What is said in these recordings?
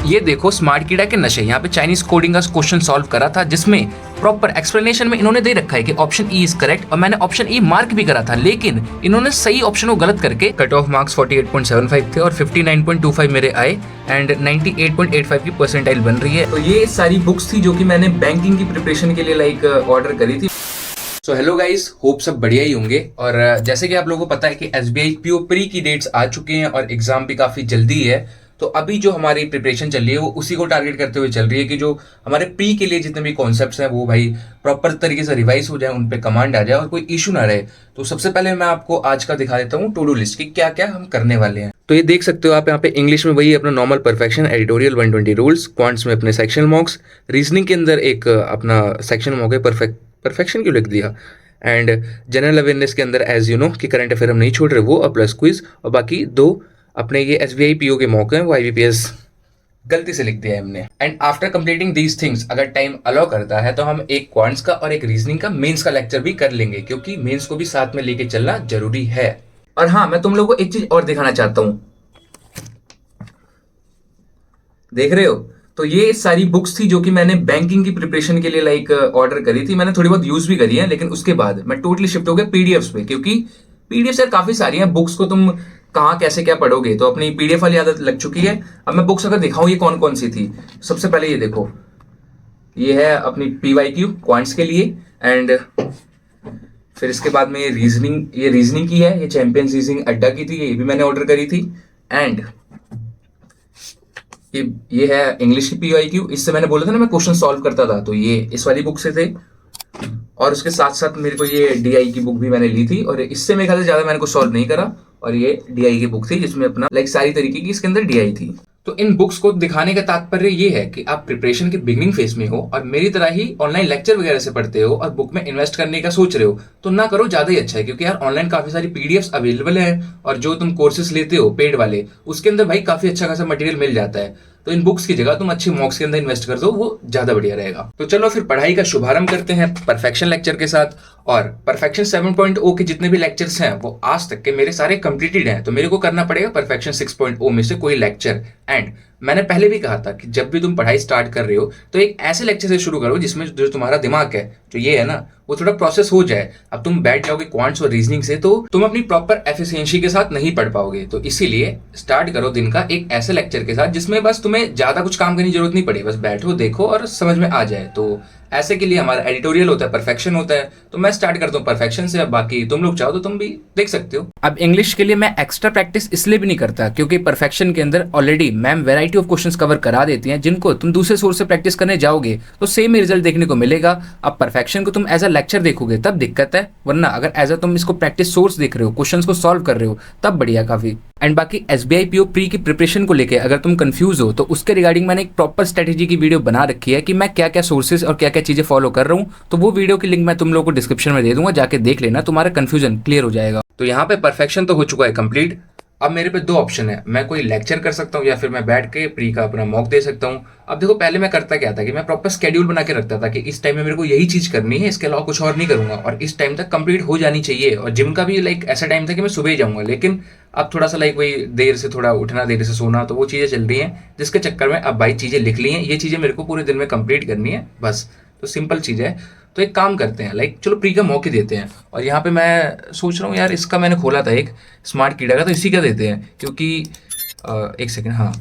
ये देखो स्मार्ट कीड़ा के नशे, यहाँ पे चाइनीज कोडिंग का क्वेश्चन सॉल्व करा था जिसमें प्रॉपर एक्सप्लेनेशन में इन्होंने दे रखा है कि ऑप्शन ई इज करेक्ट, और मैंने ऑप्शन ई मार्क भी करा था, लेकिन इन्होंने सही ऑप्शन को गलत करके कट ऑफ मार्क्स 48.75 थे और 59.25 मेरे आए एंड 98.85 की परसेंटाइल बन रही है। तो ये सारी बुक्स थी जो कि मैंने बैंकिंग की प्रिपरेशन के लिए लाइक ऑर्डर करी थी। सो हेलो गाइस, होप सब बढ़िया ही होंगे। और जैसे कि आप लोगों को पता है कि SBI PO प्री की डेट्स आ चुके हैं और एग्जाम भी काफी जल्दी है। तो अभी जो हमारी प्रिपरेशन चल रही है वो उसी को टारगेट करते हुए चल रही है कि जो हमारे प्री के लिए जितने भी कॉन्सेप्ट्स हैं वो भाई प्रॉपर तरीके से रिवाइज हो जाए, उन पे कमांड आ जाए और कोई इशू ना रहे। तो सबसे पहले मैं आपको आज का दिखा देता हूँ टू डू लिस्ट की क्या क्या हम करने वाले हैं। तो ये देख सकते हो आप यहाँ पे इंग्लिश में वही अपना normal perfection, editorial 120 rules, quants में अपने सेक्शनल मॉक्स, रीजनिंग के अंदर एक अपना सेक्शन मॉक है, परफेक्शन क्यों लिख दिया, एंड जनरल अवेयरनेस के अंदर एज यू नो कि करंट अफेयर हम नहीं छोड़ रहे वो, और प्लस क्विज, और बाकी दो अपने ये SBI PO के मौके हैं वो IBPS गलती से लिख दिया है हमने। And after completing these things, अगर टाइम अलाउ करता है तो हम एक क्वांट्स का और एक रीजनिंग का मेंस का लेक्चर भी कर लेंगे, क्योंकि मेंस को भी साथ में लेके चलना जरूरी है। और हाँ, मैं तुम लोगों को एक चीज और दिखाना चाहता हूं, देख रहे हो? तो ये सारी बुक्स थी जो कि मैंने बैंकिंग की प्रिपरेशन के लिए लाइक ऑर्डर करी थी। मैंने थोड़ी बहुत यूज भी करी है, लेकिन उसके बाद मैं टोटली शिफ्ट हो गया PDFs पे, क्योंकि PDFs यार काफी सारी हैं। बुक्स को तुम कहाँ कैसे क्या पढ़ोगे, तो अपनी PDF वाली आदत लग चुकी है। अब मैं बुक्स अगर दिखाऊं ये कौन कौन सी थी, सबसे पहले ये देखो, ये है अपनी PYQ क्वांट्स के लिए, एंड फिर इसके बाद में ये रीजनिंग की है, ये चैंपियंस रीजनिंग अड्डा की थी, ये भी मैंने ऑर्डर करी थी। एंड ये है इंग्लिश की PYQ, इससे मैंने बोला था ना मैं क्वेश्चन सॉल्व करता था, तो ये इस वाली बुक से थे। और उसके साथ साथ मेरे को ये DI की बुक भी मैंने ली थी, और इससे मेरे ख्याल से ज्यादा मैंने कुछ सॉल्व नहीं करा। और ये DI की बुक थी जिसमें अपना लाइक सारी तरीके की इसके अंदर DI थी। तो इन बुक्स को दिखाने का तात्पर्य ये है कि आप प्रिपरेशन के बिगिनिंग फेज में हो और मेरी तरह ही ऑनलाइन लेक्चर वगैरह से पढ़ते हो और बुक में इन्वेस्ट करने का सोच रहे हो, तो ना करो, ज्यादा ही अच्छा है। क्योंकि यार ऑनलाइन काफी सारी PDFs अवेलेबल है, और जो तुम कोर्सेज लेते हो पेड वाले, उसके अंदर भाई काफी अच्छा खासा मटेरियल मिल जाता है। तो इन बुक्स की जगह तुम अच्छे मॉक्स के अंदर इन्वेस्ट कर दो, वो ज्यादा बढ़िया रहेगा। तो चलो फिर पढ़ाई का शुभारंभ करते हैं परफेक्शन लेक्चर के साथ। और परफेक्शन 7.0 के जितने भी लेक्चर्स हैं वो आज तक के मेरे सारे कंप्लीटेड हैं, तो मेरे को करना पड़ेगा परफेक्शन 6.0 में से कोई लेक्चर। एंड मैंने पहले भी कहा था कि जब भी तुम पढ़ाई स्टार्ट कर रहे हो तो एक ऐसे लेक्चर से शुरू करो जिसमें जो तुम्हारा दिमाग है, जो ये है ना, वो थोड़ा प्रोसेस हो जाए। अब तुम बैठ जाओगे क्वांट्स और रीजनिंग से तो तुम अपनी प्रॉपर एफिशिएंसी के साथ नहीं पढ़ पाओगे। तो इसीलिए स्टार्ट करो दिन का एक ऐसे लेक्चर के साथ जिसमें बस तुम्हें ज्यादा कुछ काम करने की जरूरत नहीं पड़े, बस बैठो, देखो और समझ में आ जाए। तो ऐसे के लिए हमारा एडिटोरियल होता है, परफेक्शन होता है। तो मैं स्टार्ट करता हूँ परफेक्शन से, अब बाकी तुम लोग चाहो तो तुम भी देख सकते हो। अब इंग्लिश के लिए मैं एक्स्ट्रा प्रैक्टिस इसलिए भी नहीं करता क्योंकि परफेक्शन के अंदर already ma'am variety of questions cover करा देती हैं, जिनको तुम दूसरे सोर्स से प्रैक्टिस करने जाओगे तो सेम ही रिजल्ट देखने को मिलेगा। अब परफेक्शन को तुम एज अ लेक्चर देखोगे तब दिक्कत है, वरना अगर एज अ तुम इसको प्रैक्टिस सोर्स देख रहे हो, क्वेश्चंस को सॉल्व कर रहे हो, तब बढ़िया काफी। एंड बाकी SBI PO प्री की प्रिपरेशन को लेकर अगर तुम कंफ्यूज हो तो उसके रिगार्डिंग मैंने एक प्रॉपर स्ट्रेटेजी की वीडियो बना रखी है कि मैं क्या क्या सोर्सेज और क्या क्या चीजें फॉलो कर रहा हूँ। तो वो वीडियो की लिंक मैं तुम लोगों को डिस्क्रिप्शन में दे दूंगा, जाके देख लेना, तुम्हारा कंफ्यूजन क्लियर हो जाएगा। तो यहाँ पे परफेक्शन तो हो चुका है कंप्लीट। अब मेरे पे दो ऑप्शन है, मैं कोई लेक्चर कर सकता हूँ या फिर मैं बैठ के प्री का अपना मॉक दे सकता हूँ। अब देखो, पहले मैं करता क्या था कि मैं प्रॉपर स्केड्यूल बना के रखता था कि इस टाइम में मेरे को यही चीज करनी है, इसके अलावा कुछ और नहीं करूंगा, और इस टाइम तक कंप्लीट हो जानी चाहिए। और जिम का भी लाइक ऐसा टाइम था कि मैं सुबह ही जाऊंगा, लेकिन अब थोड़ा सा लाइक वही देर से थोड़ा उठना, देर से सोना, तो वो चीजें चल रही हैं, जिसके चक्कर में अब भाई चीजें लिख ली हैं, ये चीजें मेरे को पूरे दिन में कंप्लीट करनी है बस। तो सिंपल चीज है। तो एक काम करते हैं, लाइक चलो प्री का मौके देते हैं। और यहाँ पे मैं सोच रहा हूँ यार, इसका मैंने खोला था एक स्मार्ट कीड़ा का, तो इसी का देते हैं, क्योंकि एक सेकेंड, हाँ,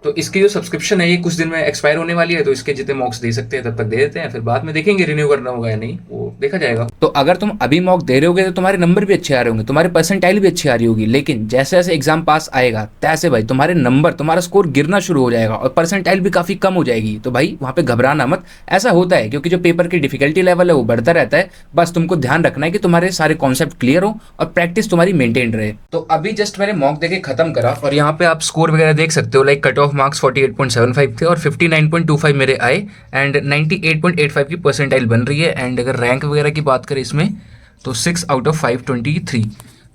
तो इसकी जो सब्सक्रिप्शन है ये कुछ दिन में एक्सपायर होने वाली है, तो इसके जितने मॉक्स दे सकते हैं तब तक दे देते हैं, फिर बाद में देखेंगे रिन्यू करना होगा या नहीं, वो देखा जाएगा। तो अगर तुम अभी मॉक दे रहे होगे तो तुम्हारे नंबर भी अच्छे आ रहे होंगे, तुम्हारे परसेंटाइल भी अच्छी आ रही होगी, लेकिन जैसे जैसे एग्जाम पास आएगा तैसे भाई तुम्हारे नंबर, तुम्हारा स्कोर गिरना शुरू हो जाएगा और परसेंटाइल भी काफी कम हो जाएगी। तो भाई वहां पे घबराना मत, ऐसा होता है क्योंकि जो पेपर की डिफिकल्टी लेवल है वो बढ़ता रहता है। बस तुमको ध्यान रखना है कि तुम्हारे सारे कॉन्सेप्ट क्लियर हो और प्रैक्टिस तुम्हारी मेंटेन रहे। तो अभी जस्ट मैंने मॉक देके खत्म करा और यहाँ पे आप स्कोर वगैरह देख सकते हो, लाइक कट ऑफ मार्क्स 48.75 थे और 59.25 मेरे आए एंड 98.85 की परसेंटाइल बन रही है। एंड अगर रैंक वगैरह की बात करें इसमें तो 6 आउट ऑफ 523,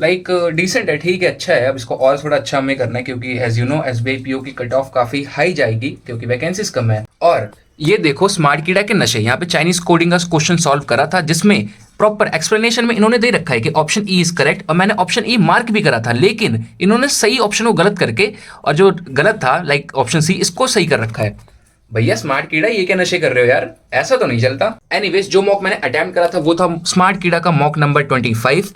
लाइक डिसेंट है, ठीक है, अच्छा है। अब इसको और थोड़ा अच्छा हमें करना है क्योंकि as you know SBI PO की कट ऑफ काफी हाई जाएगी क्योंकि वैकेंसीज कम है। और ये देखो स्मार्ट कीड़ा के नशे, यहाँ पे चाइनीज कोडिंग का क्वेश्चन सॉल्व करा था जिसमें प्रॉपर एक्सप्लेनेशन में इन्होंने दे रखा है कि ऑप्शन ई इज करेक्ट, और मैंने ऑप्शन ई मार्क भी करा था, लेकिन इन्होंने सही ऑप्शन को गलत करके और जो गलत था लाइक ऑप्शन सी इसको सही कर रखा है। भैया स्मार्ट कीड़ा ये क्या नशे कर रहे हो यार, ऐसा तो नहीं चलता। एनीवेज जो मॉक मैंने अटेम्प्ट करा था वो था स्मार्ट कीड़ा का मॉक नंबर 25।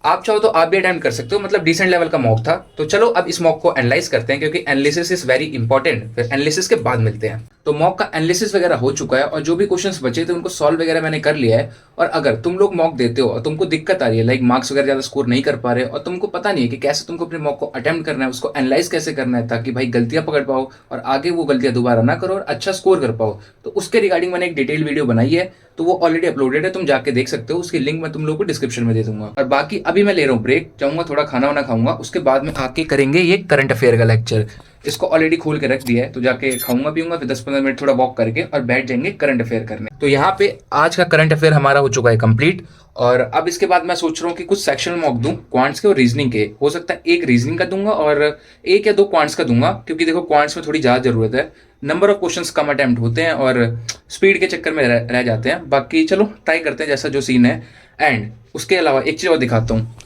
आप चाहो तो आप भी अटेम्प्ट कर सकते हो, मतलब डिसेंट लेवल का मॉक था। तो चलो अब इस मॉक को एनालाइज करते हैं क्योंकि एनालिसिस इज वेरी इंपॉर्टेंट, फिर एनालिसिस के बाद मिलते हैं। तो मॉक का एनालिसिस वगैरह हो चुका है और जो भी क्वेश्चंस बचे थे उनको सॉल्व वगैरह मैंने कर लिया है। और अगर तुम लोग मॉक देते हो और तुमको दिक्कत आ रही है, लाइक मार्क्स वगैरह ज्यादा स्कोर नहीं कर पा रहे और तुमको पता नहीं है कि कैसे तुमको अपने मॉक को अटेम्प्ट करना है, उसको एनालाइज कैसे करना है ताकि भाई गलतियां पकड़ पाओ और आगे वो गलतियां दोबारा ना करो और अच्छा स्कोर कर पाओ, तो उसके रिगार्डिंग मैंने एक डिटेल वीडियो बनाई है। तो वो ऑलरेडी अपलोडेड है, तुम जाके देख सकते हो, उसकी लिंक मैं तुम लोगों को डिस्क्रिप्शन में दे दूंगा। और बाकी अभी मैं ले रहा हूँ ब्रेक, जाऊंगा थोड़ा खाना वाना खाऊंगा, उसके बाद में आके करेंगे ये करंट अफेयर का लेक्चर। इसको ऑलरेडी खोल के रख दिया है, तो जाके खाऊंगा पीऊंगा, फिर 10-15 मिनट थोड़ा वॉक करके और बैठ जाएंगे करंट अफेयर करने। तो यहाँ पे आज का करंट अफेयर हमारा हो चुका है कंप्लीट। और अब इसके बाद मैं सोच रहा हूँ कि कुछ सेक्शनल मॉक दूं क्वांट्स के और रीजनिंग के। हो सकता है एक रीजनिंग का दूंगा और एक या दो क्वांट्स का दूंगा, क्योंकि देखो क्वांट्स में थोड़ी ज़्यादा जरूरत है, number of questions come attempt होते हैं और स्पीड के चक्कर में रह जाते हैं। बाकी चलो ट्राई करते हैं जैसा जो सीन है। एंड उसके अलावा एक चीज़ और दिखाता हूँ,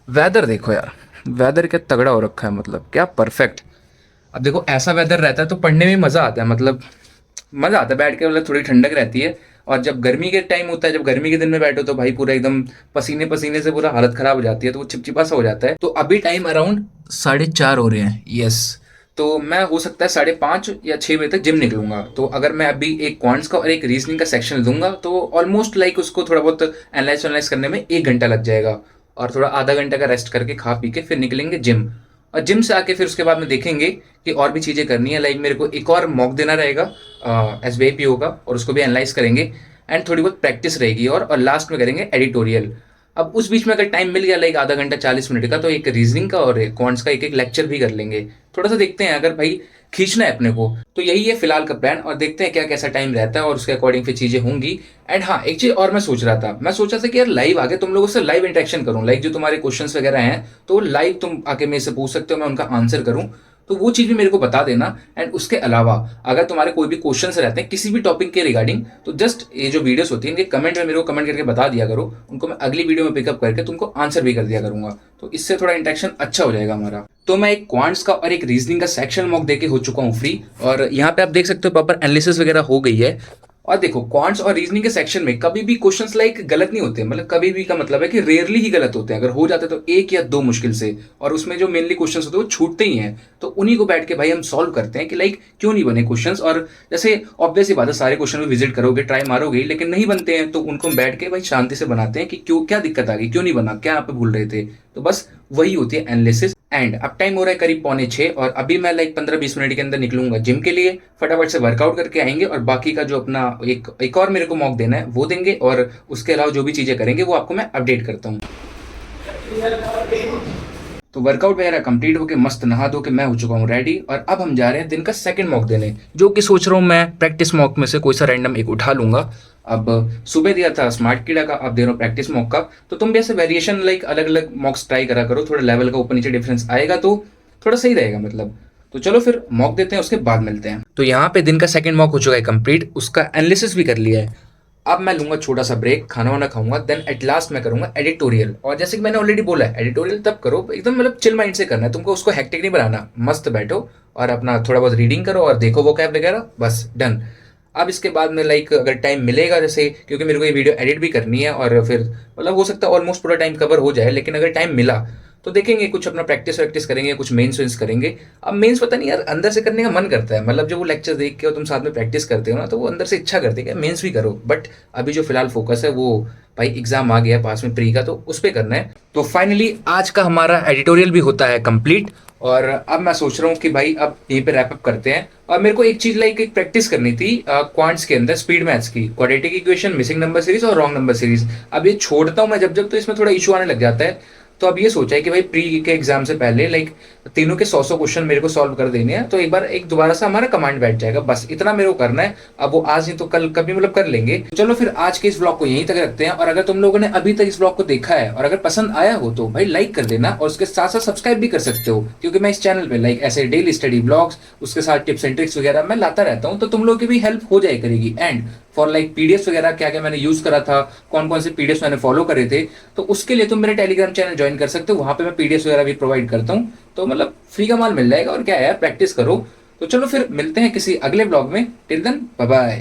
वेदर देखो यार, वेदर क्या तगड़ा हो रखा है, मतलब क्या परफेक्ट। अब देखो ऐसा वेदर रहता है तो पढ़ने में मज़ा आता है, मतलब मज़ा आता है बैठ के, मतलब थोड़ी ठंडक रहती है। और जब गर्मी के टाइम होता है, जब गर्मी के दिन में बैठो तो भाई पूरा एकदम पसीने पसीने से पूरा हालत खराब हो जाती है, तो वो चिपचिपा सा हो जाता है। तो अभी टाइम अराउंड 4:30 हो रहे हैं, यस। तो मैं हो सकता है 5:30 या 6 बजे तक जिम निकलूंगा। तो अगर मैं अभी एक क्वांट्स का और एक रीजनिंग का सेक्शन दूंगा तो ऑलमोस्ट लाइक उसको थोड़ा बहुत एनालाइज करने में 1 घंटा लग जाएगा, और थोड़ा आधा घंटा का रेस्ट करके खा पी के फिर निकलेंगे जिम। और जिम से आके फिर उसके बाद में देखेंगे कि और भी चीज़ें करनी है, लाइक मेरे को एक और मॉक देना रहेगा एसबीआई पीओ का, और उसको भी एनालाइज करेंगे। एंड थोड़ी बहुत प्रैक्टिस रहेगी और लास्ट में करेंगे एडिटोरियल। अब उस बीच में अगर टाइम मिल गया लाइक आधा घंटा 40 मिनट का, तो एक रीजनिंग का और क्वांट्स का एक लेक्चर भी कर लेंगे। थोड़ा सा देखते हैं, अगर भाई खींचना है अपने को तो यही है फिलहाल का प्लान, और देखते हैं क्या कैसा टाइम रहता है और उसके अकॉर्डिंग फिर चीजें होंगी। एंड हाँ एक चीज और मैं सोच रहा था, कि यार लाइव आके तुम लोगों से लाइव इंटरेक्शन करूं, लाइक जो तुम्हारे क्वेश्चंस वगैरह हैं तो लाइव तुम आके मेरे से पूछ सकते हो, मैं उनका आंसर करूं। तो वो चीज़ भी मेरे को बता देना। एंड उसके अलावा अगर तुम्हारे कोई भी क्वेश्चंस रहते हैं किसी भी टॉपिक के रिगार्डिंग, तो जस्ट ये जो वीडियोस होती हैं इनके कमेंट में मेरे को कमेंट करके बता दिया करो, उनको मैं अगली वीडियो में पिकअप करके तुमको आंसर भी कर दिया करूंगा। तो इससे थोड़ा इंटरेक्शन अच्छा हो जाएगा हमारा। तो मैं एक क्वांट्स का और एक रीजनिंग का सेक्शन मॉक देके हो चुका हूँ फ्री, और यहाँ पे आप देख सकते हो प्रॉपर एनालिसिस वगैरह हो गई है। और देखो क्वांट्स और रीजनिंग के सेक्शन में कभी भी क्वेश्चंस लाइक गलत नहीं होते, मतलब कभी भी का मतलब है कि रेयरली ही गलत होते हैं, अगर हो जाते तो एक या दो मुश्किल से, और उसमें जो मेनली क्वेश्चंस होते हैं वो छूटते ही हैं। तो उन्हीं को बैठ के भाई हम सॉल्व करते हैं कि लाइक क्यों नहीं बने क्वेश्चंस। और जैसे ऑब्वियस ही बात है, सारे क्वेश्चन में विजिट करोगे, ट्राई मारोगे, लेकिन नहीं बनते हैं, तो उनको बैठ के भाई शांति से बनाते हैं कि क्यों, क्या दिक्कत आ गई, क्यों नहीं बना, क्या यहाँ पे भूल रहे थे। तो बस वही होती है एनालिसिस। एंड अब टाइम हो रहा है करीब 5:45, और अभी मैं लाइक 15-20 मिनट के अंदर निकलूंगा जिम के लिए, फटाफट से वर्कआउट करके आएंगे और बाकी का जो अपना एक और मेरे को मॉक देना है वो देंगे, और उसके अलावा जो भी चीज़ें करेंगे वो आपको मैं अपडेट करता हूँ। तो वर्कआउट वगैरह कंप्लीट होके मस्त नहा धो के मैं हो चुका हूँ रेडी, और अब हम जा रहे हैं दिन का सेकंड मॉक देने, जो कि सोच रहा हूँ मैं प्रैक्टिस मॉक में से कोई सा रैंडम एक उठा लूंगा। अब सुबह दिया था स्मार्ट कीड़ा का, अब दे रहा हूँ प्रैक्टिस मॉक का। तो तुम भी ऐसे वेरिएशन लाइक अलग अलग मॉक्स ट्राई करा करो, थोड़ा लेवल का ऊपर नीचे डिफरेंस आएगा तो थोड़ा सही रहेगा मतलब। तो चलो फिर मॉक देते हैं, उसके बाद मिलते हैं। तो यहाँ पे दिन का सेकंड मॉक हो चुका है कंप्लीट, उसका एनालिसिस भी कर लिया है। अब मैं लूंगा छोटा सा ब्रेक, खाना वाना खाऊंगा, देन एट लास्ट मैं करूंगा एडिटोरियल। और जैसे कि मैंने ऑलरेडी बोला है, एडिटोरियल तब करो एकदम मतलब चिल माइंड से करना है तुमको, उसको हेक्टिक नहीं बनाना, मस्त बैठो और अपना थोड़ा बहुत रीडिंग करो और देखो वो कैब वगैरह, बस डन। अब इसके बाद में लाइक अगर टाइम मिलेगा, जैसे क्योंकि मेरे को ये वीडियो एडिट भी करनी है और फिर मतलब हो सकता है ऑलमोस्ट पूरा टाइम कवर हो जाए, लेकिन अगर टाइम मिला तो देखेंगे कुछ अपना प्रैक्टिस करेंगे, कुछ मेंस वेंस करेंगे। अब मेंस पता नहीं यार अंदर से करने का मन करता है, मतलब जब वो लेक्चर देख के और तुम साथ में प्रैक्टिस करते हो ना, तो वो अंदर से इच्छा करती है कि मेंस भी करो। बट अभी जो फिलहाल फोकस है वो भाई एग्जाम आ गया पास में प्री का, तो उस पर करना है। तो फाइनली आज का हमारा एडिटोरियल भी होता है कंप्लीट, और अब मैं सोच रहा हूँ कि भाई अब यहीं पे रैप अप करते हैं। और मेरे को एक चीज लाइक एक प्रैक्टिस करनी थी क्वांट्स के अंदर, स्पीड मैथ्स की, quadratic equation, missing number series और रॉन्ग नंबर सीरीज। अब ये छोड़ता हूँ मैं जब जब, तो इसमें थोड़ा इशू आने लग जाता है। तो अब ये सोचा है कि भाई प्री के एग्जाम से पहले लाइक तीनों के 100 क्वेश्चन मेरे को सॉल्व कर देने हैं, तो एक बार एक दोबारा से हमारा कमांड बैठ जाएगा, बस इतना मेरे को करना है। अब वो आज नहीं तो कल कभी मतलब कर लेंगे। तो चलो फिर आज के इस ब्लॉग को यहीं तक रखते हैं, और अगर तुम लोगों ने अभी तक इस ब्लॉग को देखा है और अगर पसंद आया हो तो भाई लाइक कर देना, और उसके साथ साथ सब्सक्राइब भी कर सकते हो, क्योंकि मैं इस चैनल पे लाइक ऐसे डेली स्टडी ब्लॉग्स, उसके साथ टिप्स एंड ट्रिक्स वगैरह मैं लाता रहता हूँ, तो तुम लोगों की भी हेल्प हो जाए करेगी। एंड फॉर लाइक पीडीएफ वगैरह क्या क्या मैंने यूज करा था, कौन कौन से पीडीएफ मैंने फॉलो करे थे, तो उसके लिए तुम मेरे टेलीग्राम चैनल ज्वाइन कर सकते हो, वहां पे मैं पीडीएफ वगैरह भी प्रोवाइड करता हूँ। तो मतलब फ्री का माल मिल जाएगा, और क्या है यार, प्रैक्टिस करो। तो चलो फिर मिलते हैं किसी अगले ब्लॉग में, टिल देन बाय बाय।